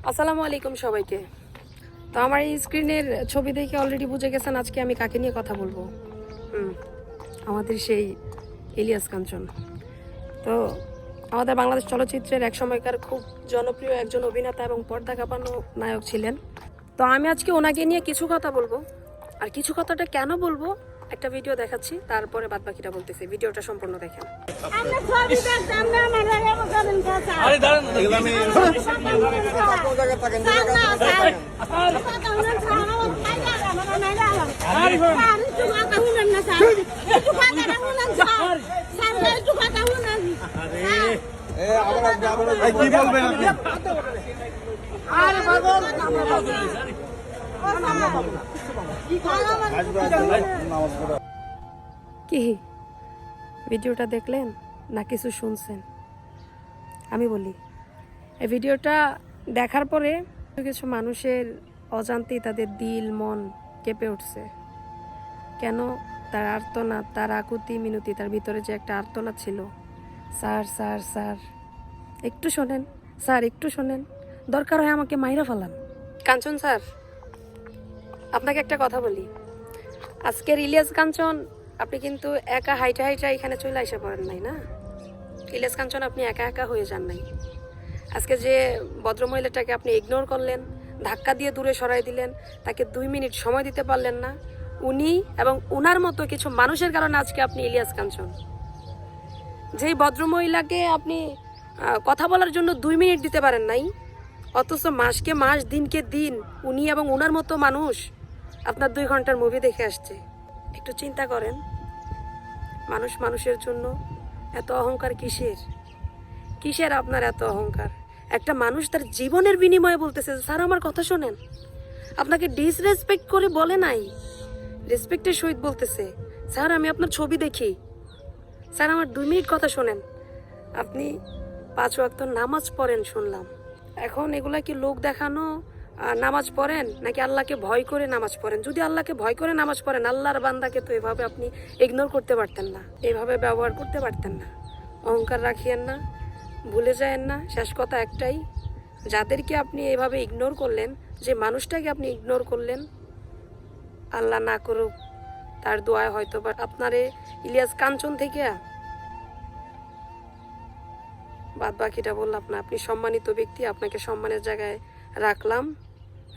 আসসালামু আলাইকুম সবাইকে। তো আমার এই স্ক্রিনের ছবি দেখে অলরেডি বুঝে গেছেন আজকে আমি কাকে নিয়ে কথা বলবো। আমাদের সেই ইলিয়াস কাঞ্চন। তো আমাদের বাংলাদেশ চলচ্চিত্রের এক সময়কার খুব জনপ্রিয় একজন অভিনেতা এবং পর্দা কাঁপানো নায়ক ছিলেন। তো আমি আজকে ওনাকে নিয়ে কিছু কথা বলবো, আর কিছু কথাটা কেন বলবো একটা ভিডিও দেখাচ্ছি, তারপরে বাদ বাকিটা বলতেছি। ভিডিওটা সম্পূর্ণ দেখেন। কি বলবেন কি ভিডিওটা দেখলেন না কিছু শুনছেন? আমি বলি, এই ভিডিওটা দেখার পরে কিছু মানুষের অজান্তেই তাদের দিল মন কেঁপে উঠছে। কেন? তার আর্তনাদ, তার আকুতি মিনতি, তার ভিতরে যে একটা আর্তনাদ ছিল, স্যার স্যার স্যার একটু শোনেন, স্যার একটু শোনেন, দরকার হয় আমাকে মাইরা ফেলান। কাঞ্চন স্যার, আপনাকে একটা কথা বলি, আজকের ইলিয়াস কাঞ্চন আপনি কিন্তু একা হাইটা হাইটা এখানে চলে আসে পড়েন নাই না। ইলিয়াস কাঞ্চন আপনি একা একা হয়ে যান নাই। আজকে যে ভদ্রমহিলাটাকে আপনি ইগনোর করলেন, ধাক্কা দিয়ে দূরে সরাই দিলেন, তাকে 2 মিনিট সময় দিতে পারলেন না, উনি এবং উনার মতো কিছু মানুষের কারণে আজকে আপনি ইলিয়াস কাঞ্চন। যেই ভদ্রমহিলাকে আপনি কথা বলার জন্য 2 মিনিট দিতে পারেন নাই, অথচ মাসকে মাস দিনকে দিন উনি এবং উনার মতো মানুষ আপনার 2 ঘন্টার মুভি দেখে আসছে। একটু চিন্তা করেন, মানুষ মানুষের জন্য এত অহংকার কিসের? কিসের আপনার এত অহংকার? একটা মানুষ তার জীবনের বিনিময়ে বলতেছে স্যার আমার কথা শোনেন, আপনাকে ডিসরেসপেক্ট করে বলে নাই, রেসপেক্টের সহিত বলতেছে স্যার আমি আপনার ছবি দেখি, স্যার আমার 2 মিনিট কথা শোনেন। আপনি 5 ওয়াক্ত নামাজ পড়েন শুনলাম, এখন এগুলা কি লোক দেখানো নামাজ পড়েন নাকি আল্লাহকে ভয় করে নামাজ পড়েন? যদি আল্লাহকে ভয় করে নামাজ পড়েন, আল্লাহর বান্দাকে তো এভাবে আপনি ইগনোর করতে পারতেন না, এভাবে ব্যবহার করতে পারতেন না। অহংকার রাখিয়েন না, ভুলে যায়েন না। শেষ কথা একটাই, যাদেরকে আপনি এভাবে ইগনোর করলেন, যে মানুষটাকে আপনি ইগনোর করলেন, আল্লাহ না করুক তার দোয়ায় হয়তো বা আপনারে ইলিয়াস কাঞ্চন থেকে বাদ বাকিটা বললাম না। আপনি সম্মানিত ব্যক্তি, আপনাকে সম্মানের জায়গায় রাখলাম,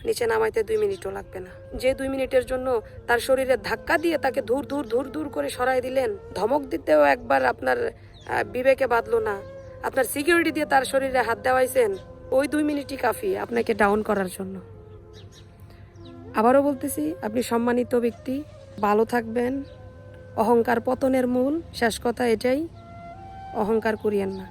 নিচে নামাইতে 2 মিনিটও লাগবে না। যে 2 মিনিটের জন্য তার শরীরে ধাক্কা দিয়ে তাকে ধুর ধুর ধুর ধুর করে সরাই দিলেন, ধমক দিতেও একবার আপনার বিবেকে বাঁধলো না, আপনার সিকিউরিটি দিয়ে তার শরীরে হাত দেওয়াইছেন, ওই 2 মিনিটই কাফি আপনাকে ডাউন করার জন্য। আবারও বলতেছি, আপনি সম্মানিত ব্যক্তি, ভালো থাকবেন। অহংকার পতনের মূল, শেষ কথা এটাই, অহংকার করিয়েন না।